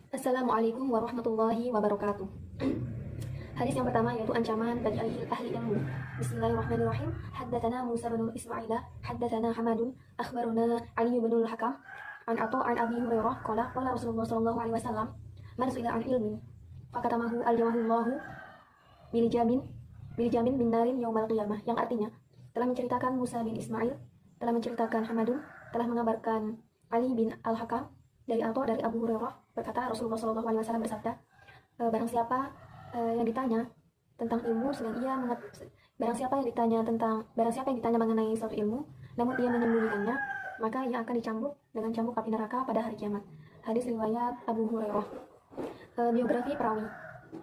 Assalamualaikum warahmatullahi wabarakatuh. Hadis yang pertama yaitu ancaman bagi ahli ilmu. Bismillahirrahmanirrahim. Haddatsana Musa bin Ismail, haddatsana Hamadun, akhbarana Ali bin Al-Hakam, an an Abi Hurairah qala qala Rasulullah sallallahu alaihi wasallam, man su'ila an ilmin fakatamahu al-jawahullahu bil jamin bin narin yaumal qiyamah, yang artinya telah menceritakan Musa bin Ismail, telah menceritakan Hamadun, telah mengabarkan Ali bin Al-Hakam dari Abu Hurairah berkata Rasulullah SAW bersabda, barang siapa yang ditanya tentang ilmu barang siapa yang ditanya mengenai suatu ilmu namun ia menyembunyikannya, maka ia akan dicambuk dengan cambuk api neraka pada hari kiamat. Hadis riwayat Abu Hurairah. Biografi perawi.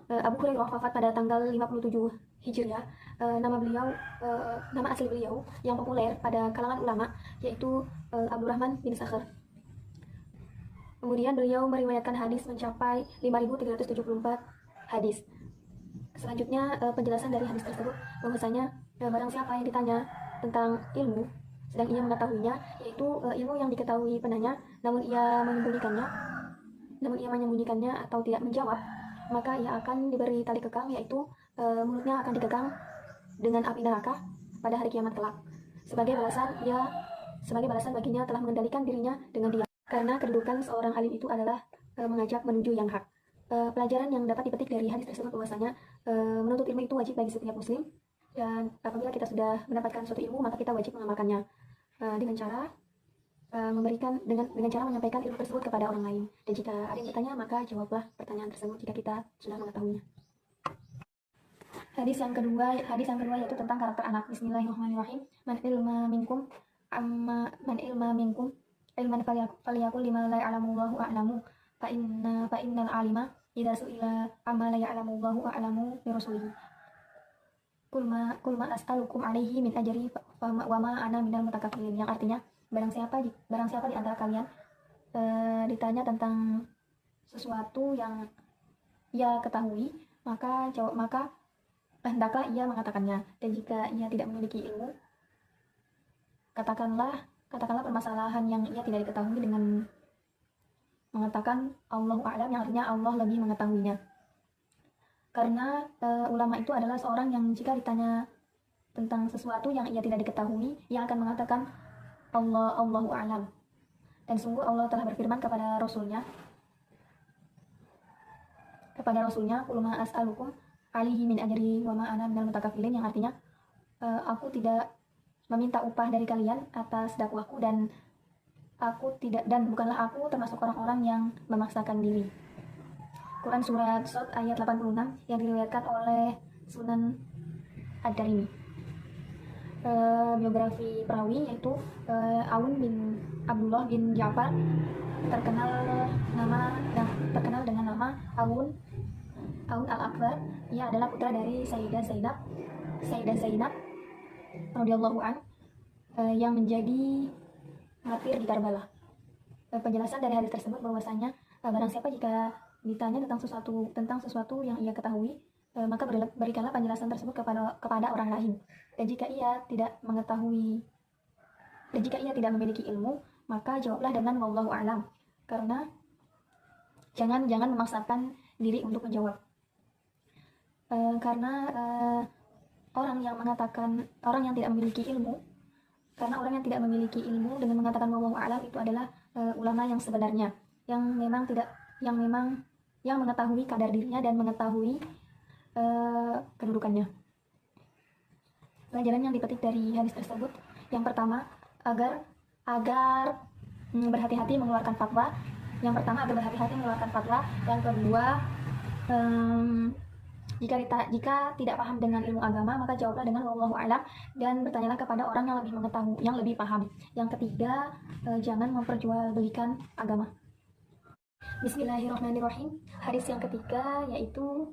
Abu Hurairah wafat pada tanggal 57 Hijriah. Nama asli beliau yang populer pada kalangan ulama yaitu Abdurrahman bin Sakhr. Kemudian beliau meriwayatkan hadis mencapai 5.374 hadis. Selanjutnya penjelasan dari hadis tersebut bahwasanya barang siapa yang ditanya tentang ilmu sedang ia mengetahuinya, yaitu ilmu yang diketahui penanya namun ia menyembunyikannya atau tidak menjawab, maka ia akan diberi tali kekang, yaitu mulutnya akan dikekang dengan api neraka pada hari kiamat kelak. Sebagai balasan baginya telah mengendalikan dirinya dengan diam. Karena kedudukan seorang alim itu adalah mengajak menuju yang hak. Pelajaran yang dapat dipetik dari hadis tersebut bahwasanya menuntut ilmu itu wajib bagi setiap muslim, dan apabila kita sudah mendapatkan suatu ilmu maka kita wajib mengamalkannya dengan cara menyampaikan ilmu tersebut kepada orang lain. Dan jika ada yang bertanya maka jawablah pertanyaan tersebut jika kita sudah mengetahuinya. Hadis yang kedua yaitu tentang karakter anak. Bismillahirrahmanirrahim. Man ilma minkum ilman faliyakul lima la ya'lamullahu a'lamu fa innal alima idza su'ila amma la ya'lamullahu a'lamu bi rasulihi kul ma as'alukum alaihi min ajri wa ma ana minal mutakaffilin, yang artinya barang siapa di antara kalian ditanya tentang sesuatu yang ia ketahui, maka hendaklah ia mengatakannya, dan jika ia tidak memiliki ilmu, katakanlah permasalahan yang ia tidak diketahui dengan mengatakan Allahu a'lam, yang artinya Allah lebih mengetahuinya. Karena ulama itu adalah seorang yang jika ditanya tentang sesuatu yang ia tidak diketahui, ia akan mengatakan Allahu a'lam. Dan sungguh Allah telah berfirman kepada Rasulnya, qul ma as'alukum alaihi min ajri wa ma ana minal mutakaffilin, yang artinya aku tidak meminta upah dari kalian atas dakwahku, dan bukanlah aku termasuk orang-orang yang memaksakan diri. Quran surat Shad ayat 86 yang diriwayatkan oleh Sunan Ad-Darimi. Biografi perawi yaitu Aun bin Abdullah bin Ja'far, terkenal dengan nama Aun al-Akbar. Ia adalah putra dari Sayyidah Zainab radhiyallahu an yang menjadi martir di Karbala. Penjelasan dari hadis tersebut bahwasanya barang siapa jika ditanya tentang sesuatu yang ia ketahui, maka berikanlah penjelasan tersebut kepada orang lain. Dan jika ia tidak memiliki ilmu, maka jawablah dengan wallahu a'lam. Karena jangan memaksakan diri untuk menjawab. Karena orang yang tidak memiliki ilmu dengan mengatakan wallahu a'lam itu adalah ulama yang sebenarnya, yang mengetahui kadar dirinya dan mengetahui kedudukannya. Pelajaran yang dipetik dari hadis tersebut, yang pertama agar berhati-hati mengeluarkan fatwa. Yang kedua, jika tidak paham dengan ilmu agama, maka jawablah dengan wallahu a'lam dan bertanyalah kepada orang yang lebih paham. Yang ketiga, jangan memperjualbelikan agama. Bismillahirrahmanirrahim. Hadis yang ketiga yaitu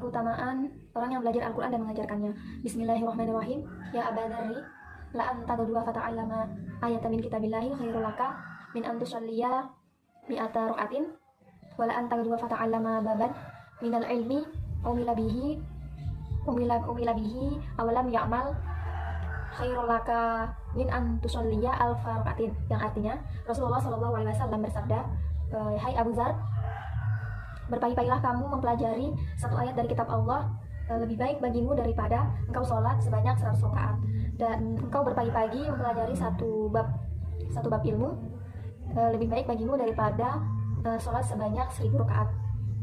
keutamaan orang yang belajar Al-Quran dan mengajarkannya. Bismillahirrahmanirrahim. Ya Aba Dzarri, la anta dua fata'allama ayatan min kitabillahi khairul laka min an tusalliya mi'ata ra'atin wa la anta dua fata'allama baban minal ilmi umila bihi awalam ya'mal khairul laka min an tusalliya alfa ra'atin, yang artinya Rasulullah SAW bersabda, hai Abu Dzar, Berpagi-pagilah kamu mempelajari satu ayat dari kitab Allah, lebih baik bagimu daripada engkau sholat sebanyak 100 rakaat. Dan engkau berpagi-pagi mempelajari satu bab ilmu, lebih baik bagimu daripada sholat sebanyak 1000 rakaat.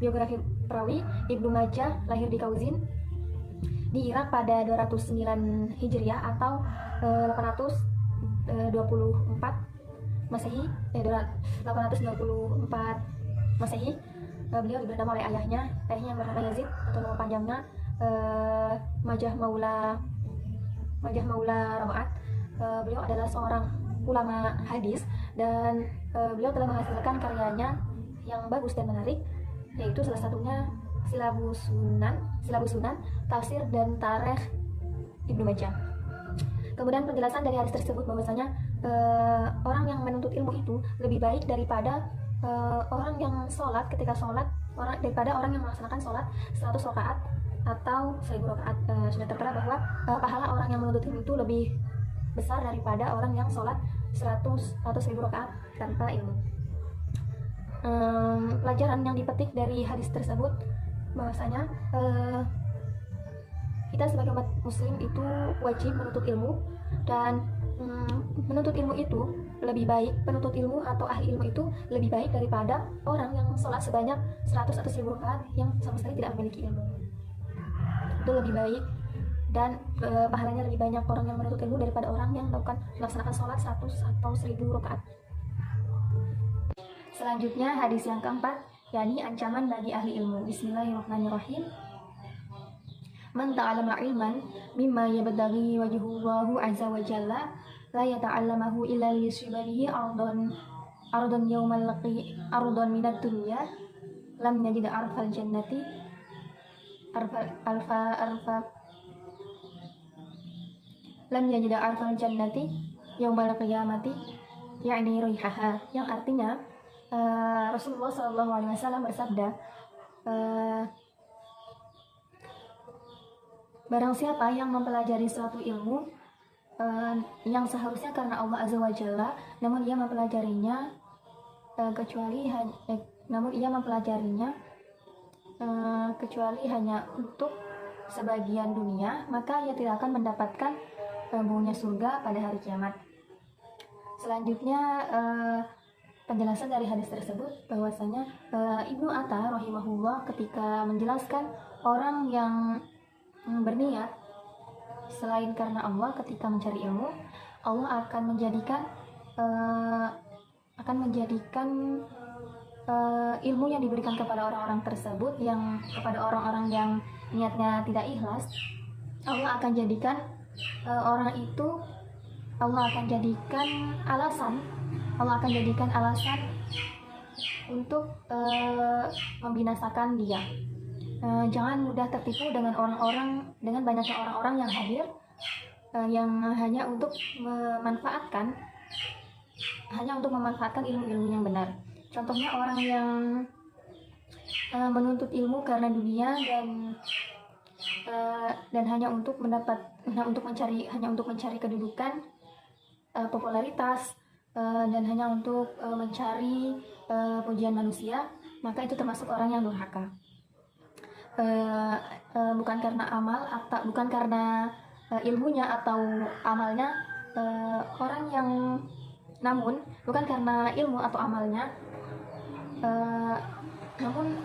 Biografi perawi: Ibnu Majah lahir di Kauzin di Irak pada 209 Hijriah atau 824 Masehi, 824 Masehi. Beliau diberi nama oleh ayahnya yang bernama Yazid, atau nama panjangnya Majah Maula Rabaat. Beliau adalah seorang ulama hadis dan beliau telah menghasilkan karyanya yang bagus dan menarik, yaitu salah satunya Silabus Sunan, Tafsir dan Tarikh Ibnu Majah. Kemudian penjelasan dari hadis tersebut bahwasanya orang yang menuntut ilmu itu lebih baik daripada orang yang sholat ketika sholat, daripada orang yang melaksanakan sholat 100 rakaat atau 1000 rakaat. Sudah tertera bahwa pahala orang yang menuntut ilmu itu lebih besar daripada orang yang sholat 100 atau 1000 rakaat tanpa ilmu. Pelajaran yang dipetik dari hadis tersebut bahwasanya kita sebagai umat muslim itu wajib menuntut ilmu, dan menuntut ilmu itu lebih baik, penuntut ilmu atau ahli ilmu itu lebih baik daripada orang yang sholat sebanyak 100 atau 1000 rakaat yang sama sekali tidak memiliki ilmu. Itu lebih baik, dan pahalanya lebih banyak orang yang menuntut ilmu daripada orang yang melaksanakan sholat 100 atau 1000 rakaat. Selanjutnya hadis yang keempat, yakni ancaman bagi ahli ilmu. Bismillahirrahmanirrahim. Man ta'allama ilman mimma yabtaghi wajhuhu azza wa jalla la yata'allamahu illa liyusibanihi ardon yawmal laqi ardon minad dunya lam yajid arfal jannati lam yajid arfal jannati yawmal qiyamati, yakni rihaha, yang artinya Rasulullah SAW bersabda, barang siapa yang mempelajari suatu ilmu yang seharusnya karena Allah Azza wa Jalla, namun ia mempelajarinya kecuali hanya untuk sebagian dunia, maka ia tidak akan mendapatkan baunya surga pada hari kiamat. Selanjutnya penjelasan dari hadis tersebut bahwasanya Ibnu Atta rahimahullah ketika menjelaskan orang yang berniat selain karena Allah ketika mencari ilmu, Allah akan menjadikan ilmu yang diberikan kepada orang-orang tersebut, yang kepada orang-orang yang niatnya tidak ikhlas, Allah akan jadikan alasan untuk membinasakan dia. Jangan mudah tertipu dengan banyaknya orang-orang yang hadir, yang hanya untuk memanfaatkan ilmu-ilmu yang benar. Contohnya orang yang menuntut ilmu karena dunia dan hanya untuk mencari kedudukan, popularitas, dan hanya untuk mencari pujian manusia, maka itu termasuk orang yang durhaka. Bukan karena ilmunya atau amalnya, namun bukan karena ilmu atau amalnya, namun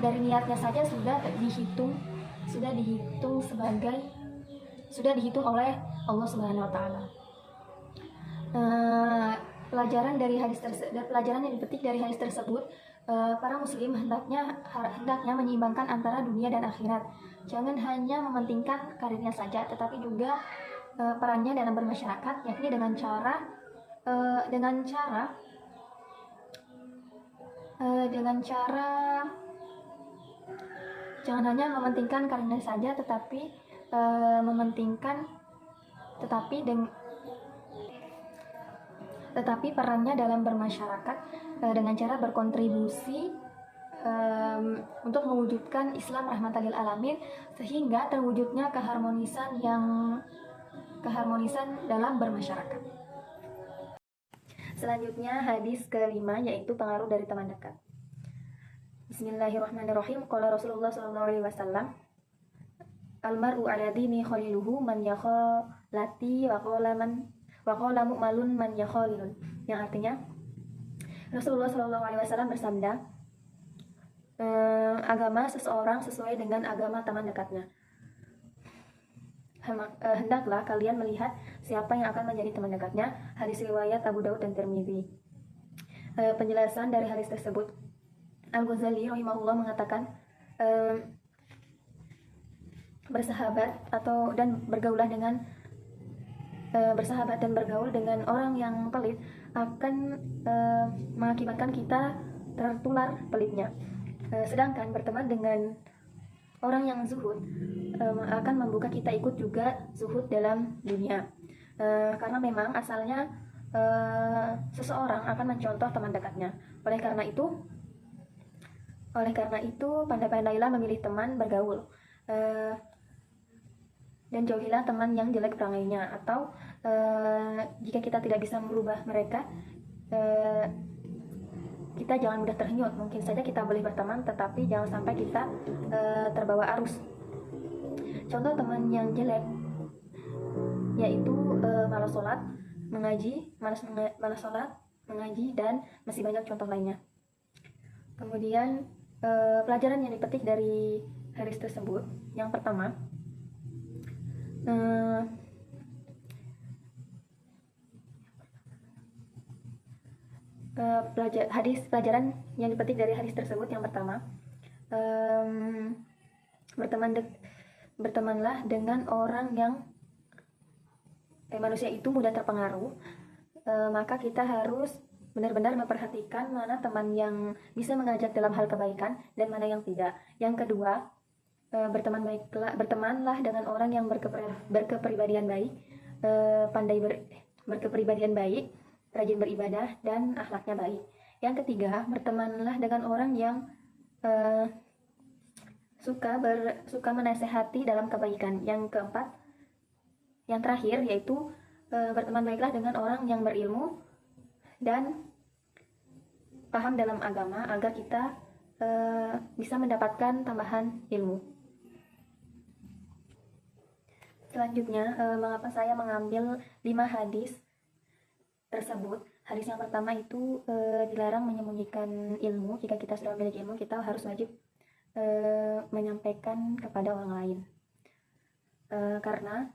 dari niatnya saja sudah dihitung oleh Allah Subhanahu wa taala. Pelajaran yang dipetik dari hadis tersebut, para muslim hendaknya menyeimbangkan antara dunia dan akhirat. Jangan hanya mementingkan karirnya saja, tetapi juga perannya dalam bermasyarakat, yakni dengan cara jangan hanya mementingkan karirnya saja, tetapi perannya dalam bermasyarakat dengan cara berkontribusi untuk mewujudkan Islam rahmatan lil alamin, sehingga terwujudnya keharmonisan dalam bermasyarakat. Selanjutnya hadis kelima, yaitu pengaruh dari teman dekat. Bismillahirrahmanirrahim. Qala Rasulullah sallallahu alaihi wasallam, almaru ala dini khaliluhu man yakhalati wa qala mu'malun man yakhalilun. Yang artinya Rasulullah sallallahu alaihi wasallam bersabda, agama seseorang sesuai dengan agama teman dekatnya. Hendaklah kalian melihat siapa yang akan menjadi teman dekatnya. Hadis riwayat Abu Daud dan Tirmidzi. Penjelasan dari hadis tersebut, Al-Ghazali rahimahullah mengatakan, bersahabat dan bergaul dengan orang yang pelit akan mengakibatkan kita tertular pelitnya. Sedangkan berteman dengan orang yang zuhud akan membuka kita ikut juga zuhud dalam dunia. Karena memang asalnya seseorang akan mencontoh teman dekatnya. Oleh karena itu pandai-pandailah memilih teman bergaul, dan jauhilah teman yang jelek perangainya. Atau jika kita tidak bisa merubah mereka, kita jangan mudah terhanyut. Mungkin saja kita boleh berteman, tetapi jangan sampai kita terbawa arus. Contoh teman yang jelek yaitu malas sholat, mengaji, malas sholat, mengaji, dan masih banyak contoh lainnya. Kemudian pelajaran yang dipetik dari hadis tersebut, yang pertama, pelajaran yang dipetik dari hadis tersebut yang pertama, bertemanlah dengan orang yang manusia itu mudah terpengaruh. Maka kita harus benar-benar memperhatikan mana teman yang bisa mengajak dalam hal kebaikan dan mana yang tidak. Yang kedua, bertemanlah dengan orang yang berkepribadian baik, berkepribadian baik, rajin beribadah, dan akhlaknya baik. Yang ketiga, bertemanlah dengan orang yang suka menasehati dalam kebaikan. Yang keempat, yang terakhir, yaitu berteman baiklah dengan orang yang berilmu dan paham dalam agama agar kita bisa mendapatkan tambahan ilmu. Selanjutnya, mengapa saya mengambil 5 hadis tersebut? Hadis yang pertama itu dilarang menyembunyikan ilmu. Jika kita sudah memiliki ilmu, kita harus wajib menyampaikan kepada orang lain. Karena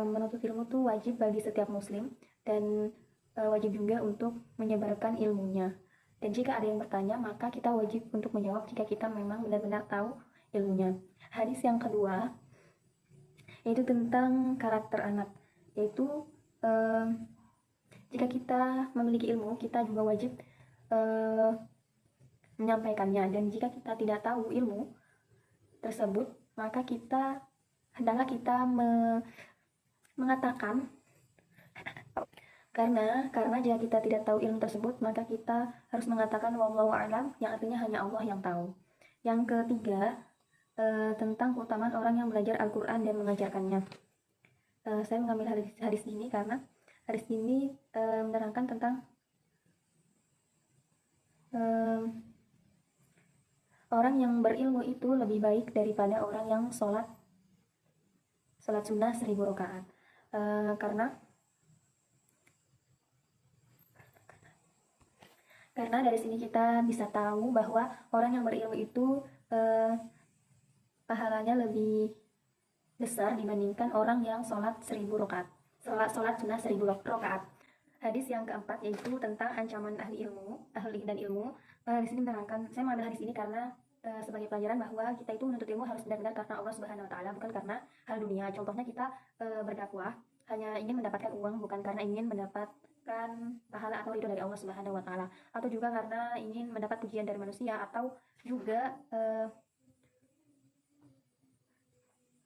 menuntut ilmu itu wajib bagi setiap muslim, dan wajib juga untuk menyebarkan ilmunya. Dan jika ada yang bertanya, maka kita wajib untuk menjawab jika kita memang benar-benar tahu ilmunya. Hadis yang kedua yaitu tentang karakter anak, yaitu jika kita memiliki ilmu, kita juga wajib menyampaikannya. Dan jika kita tidak tahu ilmu tersebut, maka hendaklah kita mengatakan, karena jika kita tidak tahu ilmu tersebut, maka kita harus mengatakan wallahu a'lam, yang artinya hanya Allah yang tahu. Yang ketiga, tentang keutamaan orang yang belajar Al-Quran dan mengajarkannya. Saya mengambil hadis ini karena hadis ini menerangkan tentang orang yang berilmu itu lebih baik daripada orang yang sholat sunnah 1000 rakaat. Karena dari sini kita bisa tahu bahwa orang yang berilmu itu pahalanya lebih besar dibandingkan orang yang sholat 1000 rakaat, sholat sunnah 1000 rakaat. Hadis yang keempat yaitu tentang ancaman ahli dan ilmu. Di sini menerangkan, saya mengambil hadis ini karena sebagai pelajaran bahwa kita itu menuntut ilmu harus benar-benar karena Allah Subhanahu wa taala, bukan karena hal dunia. Contohnya kita berdakwah hanya ingin mendapatkan uang, bukan karena ingin mendapatkan pahala atau ridho dari Allah Subhanahu wa taala, atau juga karena ingin mendapat pujian dari manusia, atau juga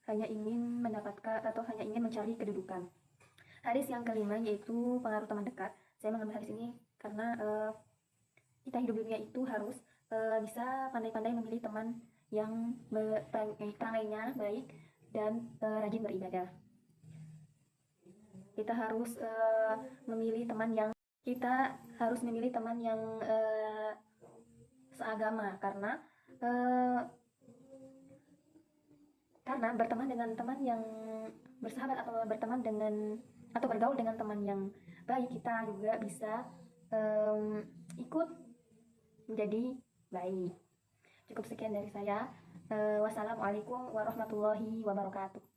hanya ingin mendapatkan atau hanya ingin mencari kedudukan. Hadis yang kelima yaitu pengaruh teman dekat. Saya mengambil hadis ini karena kita hidup dunia itu harus bisa pandai-pandai memilih teman yang perangainya baik dan rajin beribadah. Kita harus memilih teman yang seagama, karena Eh, karena berteman dengan teman yang bersahabat atau berteman dengan atau bergaul dengan teman yang baik, kita juga bisa ikut menjadi baik. Cukup sekian dari saya. Wassalamualaikum warahmatullahi wabarakatuh.